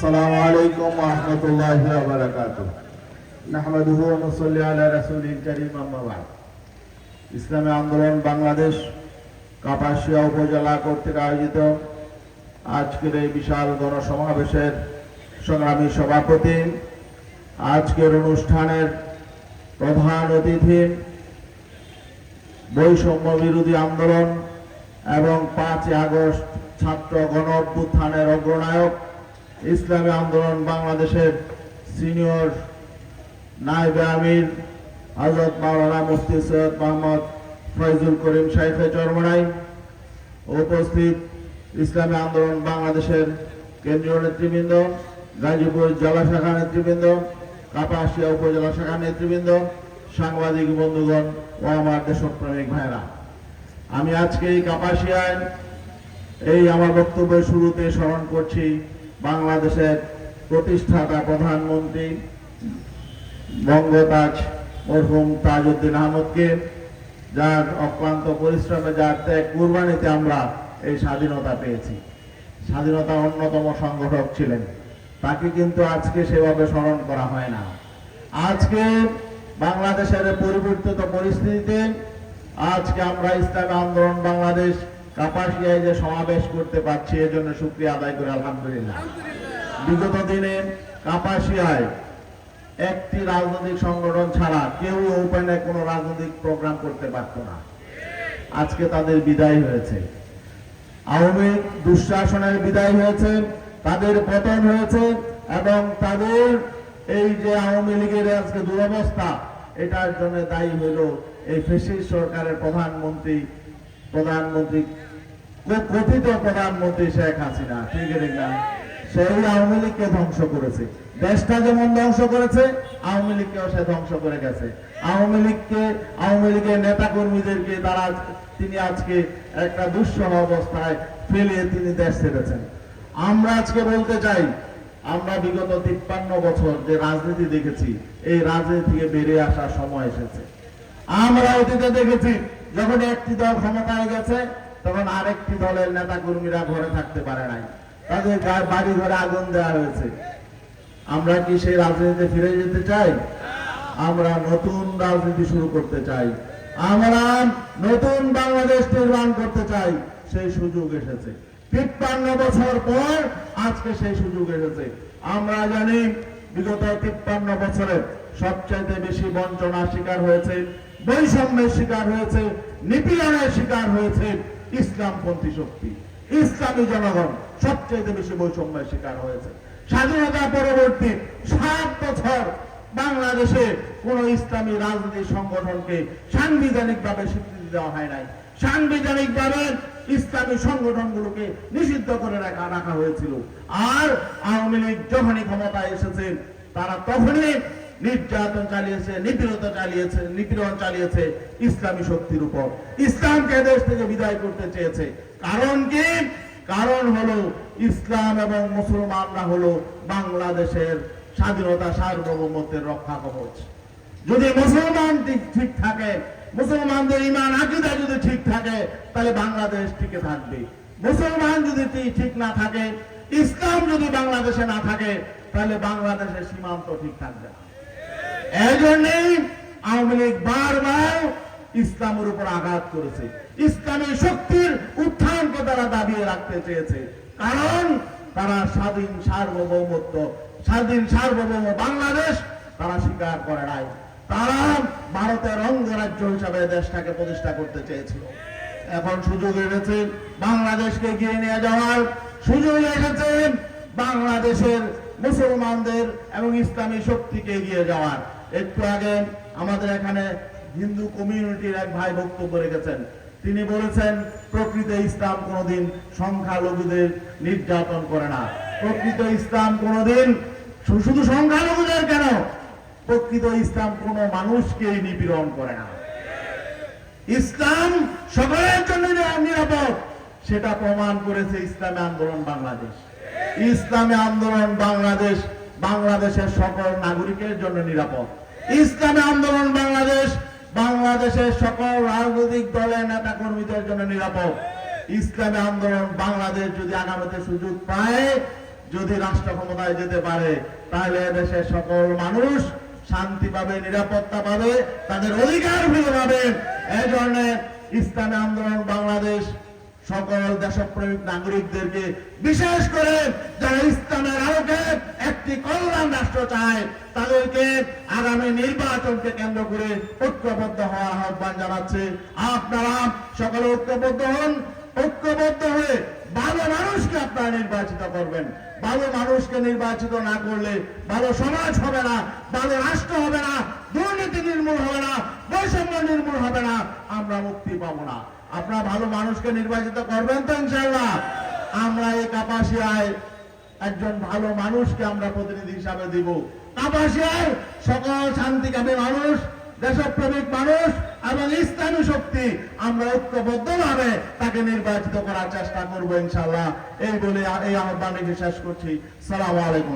আসসালামু আলাইকুম ওয়া রাহমাতুল্লাহি ওয়া বারাকাতুহু। নাহমাদুহু ওয়া নুসাল্লি আলা রাসূলিল কারীম, আম্মা বা'দ। ইসলামী আন্দোলন বাংলাদেশ কাপাসিয়া উপজেলা কর্তৃক আয়োজিত আজকের এই বিশাল গণসমাবেশের সংগ্রামী সভাপতি, আজকের অনুষ্ঠানের প্রধান অতিথি, বৈষম্য বিরোধী আন্দোলন এবং ৫ই আগস্ট ছাত্র গণ অভ্যুত্থানের অগ্রনায়ক, ইসলামী আন্দোলন বাংলাদেশের সিনিয়র নায়েবে আমির হযরত মাওলানা মুফতি সৈয়দ মোহাম্মদ ফয়জুল করিম শাইখে চরমনাই, উপস্থিত ইসলামী আন্দোলন বাংলাদেশের কেন্দ্রীয় নেতৃবৃন্দ, গাজীপুর জেলা শাখা নেতৃবৃন্দ, কাপাসিয়া উপজেলা শাখা নেতৃবৃন্দ, সাংবাদিক বন্ধুগণ ও আমার দেশপ্রেমিক ভাইরা, আমি আজকে এই কাপাসিয়ায় আমার বক্তব্যের শুরুতে স্মরণ করছি বাংলাদেশের প্রতিষ্ঠাতা প্রধানমন্ত্রী বঙ্গতাজ মরহুম তাজউদ্দিন আহমদকে, যার অক্লান্ত পরিশ্রমে, যার ত্যাগ কুরবানিতে আমরা এই স্বাধীনতা পেয়েছি। স্বাধীনতার অন্যতম সংগঠক ছিলেন, তাকে কিন্তু আজকে সেভাবে স্মরণ করা হয় না। আজকে বাংলাদেশের পরিবর্তিত পরিস্থিতিতে আজকে আমরা ইসলামী আন্দোলন বাংলাদেশ কাপাসিয়ায় যে সমাবেশ করতে পারছি, এর জন্য শুকরিয়া আদায় করি আলহামদুলিল্লাহ। বিগত দিনে কাপাসিয়ায় একটি রাজনৈতিক সংগঠন ছাড়া কেউ ওপেনে কোনো রাজনৈতিক প্রোগ্রাম করতে পারত না। আজকে তাদের বিদায় হয়েছে, আওয়ামী দুঃশাসনের বিদায় হয়েছে, তাদের পতন হয়েছে, এবং তাদের এই যে আওয়ামী লীগের আজকে দুরবস্থা, এটার জন্য দায়ী হইল এই ফ্যাসিস্ট সরকারের প্রধানমন্ত্রী কথিত প্রধানমন্ত্রী শেখ হাসিনা। ঠিক না? সেই আওয়ামী লীগকে ধ্বংস করেছে, দেশটা যেমন ধ্বংস করেছে, আওয়ামী লীগকেও সে ধ্বংস করে গেছে। আওয়ামী লীগের নেতা কর্মীদেরকে তিনি আজকে একটা দুঃসহ অবস্থায় ফেলে তিনি দেশ ছেড়েছেন। আমরা আজকে বলতে চাই, আমরা বিগত ৫৩ বছর যে রাজনীতি দেখেছি, এই রাজনীতি থেকে বেরিয়ে আসার সময় এসেছে। আমরা অতীতে দেখেছি, যখন একটি দল ক্ষমতায় গেছে, তখন আরেকটি দলের নেতা কর্মীরা ঘরে থাকতে পারে নাই, তাদের বাড়ি ঘরে আগুন দেওয়া হয়েছে। আমরা কি সেই রাজনীতিতে ফিরে যেতে চাই? আমরা নতুন রাজনীতি শুরু করতে চাই, আমরা নতুন বাংলাদেশ নির্মাণ করতে চাই। সেই সুযোগ এসেছে ৫৩ বছর পর, আজকে সেই সুযোগ এসেছে। আমরা জানি বিগত ৫৩ বছরে সবচাইতে বেশি বঞ্চনার শিকার হয়েছে, বৈষম্যের শিকার হয়েছে, নিপীড়নের শিকার হয়েছে ইসলামপন্থী শক্তি, ইসলামী জনগণ সবচেয়ে বেশি বৈষম্যের শিকার হয়েছে। স্বাধীনতা পরবর্তী ৭ বছর বাংলাদেশে কোন ইসলামী রাজনৈতিক সংগঠনকে সাংবিধানিকভাবে স্বীকৃতি দেওয়া হয় নাই। সাংবিধানিকভাবে ইসলামী সংগঠনগুলোকে নিষিদ্ধ করে রাখা হয়েছিল। আর আওয়ামী লীগ যখনই ক্ষমতায় এসেছে, তারা তখনই নির্যাতন চালিয়েছে, নিপীড়ন চালিয়েছে ইসলামী শক্তির উপর। ইসলামকে দেশ থেকে বিদায় করতে চেয়েছে। কারণ কি? কারণ হলো ইসলাম এবং মুসলমানরা হলো বাংলাদেশের স্বাধীনতা সার্বভৌমত্বের রক্ষা কবচ। যদি মুসলমান ঠিক থাকে, মুসলমানদের ঈমান আকীদা যদি ঠিক থাকে, তাহলে বাংলাদেশ টিকে থাকবে। মুসলমান যদি ঠিক না থাকে, ইসলাম যদি বাংলাদেশে না থাকে, তাহলে বাংলাদেশের সীমান্ত ঠিক থাকবে না। এই জন্যই আওয়ামী লীগ বারবার ইসলামের উপর আঘাত করেছে, ইসলামী শক্তির উত্থানকে তারা দাবিয়ে রাখতে চেয়েছে। কারণ তারা স্বাধীন সার্বভৌম বাংলাদেশ তারা স্বীকার করে নাই। তারা ভারতের অঙ্গরাজ্য হিসাবে দেশটাকে প্রতিষ্ঠা করতে চেয়েছিল। এখন সুযোগ এসেছে বাংলাদেশকে এগিয়ে নিয়ে যাওয়ার, সুযোগ এসেছে বাংলাদেশের মুসলমানদের এবং ইসলামী শক্তিকে এগিয়ে যাওয়ার। একটু আগে আমাদের এখানে হিন্দু কমিউনিটির এক ভাই বক্তব্য রেখেছেন। তিনি বলেছেন, প্রকৃত ইসলাম কোনোদিন সংখ্যালঘুদের নির্যাতন করে না। প্রকৃত ইসলাম কোনোদিন শুধু সংখ্যালঘুদের কেন, প্রকৃত ইসলাম কোন মানুষকেই নিপীড়ন করে না। ইসলাম সকলের জন্য নিরাপদ, সেটা প্রমাণ করেছে ইসলামী আন্দোলন বাংলাদেশ। ইসলামী আন্দোলন বাংলাদেশ বাংলাদেশের সকল নাগরিকের জন্য নিরাপদ। ইসলামী আন্দোলন বাংলাদেশ বাংলাদেশের সকল রাজনৈতিক দলের নেতা কর্মীদের জন্য নিরাপদ। ইসলামী আন্দোলন বাংলাদেশ যদি আগামীতে সুযোগ পায়, যদি রাষ্ট্র ক্ষমতায় যেতে পারে তাহলে দেশের সকল মানুষ শান্তি পাবে, নিরাপত্তা পাবে, তাদের অধিকার ফিরে পাবেন। এই জন্য ইসলামী আন্দোলন বাংলাদেশ সকল দেশপ্রেমিক নাগরিকদেরকে, বিশেষ করে যারা ইসলামের আলোকে একটি কল্যাণ রাষ্ট্র চায়, তাদেরকে আগামী নির্বাচনকে কেন্দ্র করে ঐক্যবদ্ধ হওয়ার আহ্বান জানাচ্ছে। আপনারা সকলে ঐক্যবদ্ধ হন, ঐক্যবদ্ধ হয়ে ভালো মানুষকে আপনারা নির্বাচিত করবেন। ভালো মানুষকে নির্বাচিত না করলে ভালো সমাজ হবে না, ভালো রাষ্ট্র হবে না, দুর্নীতি নির্মূল হবে না, বৈষম্য নির্মূল হবে না, আমরা মুক্তি পাবো না। আপনারা ভালো মানুষকে নির্বাচিত করবেন তো ইনশাআল্লাহ? আমরা এই কাপাসিয়ায় একজন ভালো মানুষকে আমরা প্রতিনিধি হিসাবে দিব। কাপাসিয়ার সকল শান্তিকামী মানুষ, দেশপ্রেমিক মানুষ এবং ইসলামী শক্তি আমরা ঐক্যবদ্ধভাবে তাকে নির্বাচিত করার চেষ্টা করবো ইনশাআল্লাহ। এই বলে এই আহ্বানকে শেষ করছি। সালামু আলাইকুম।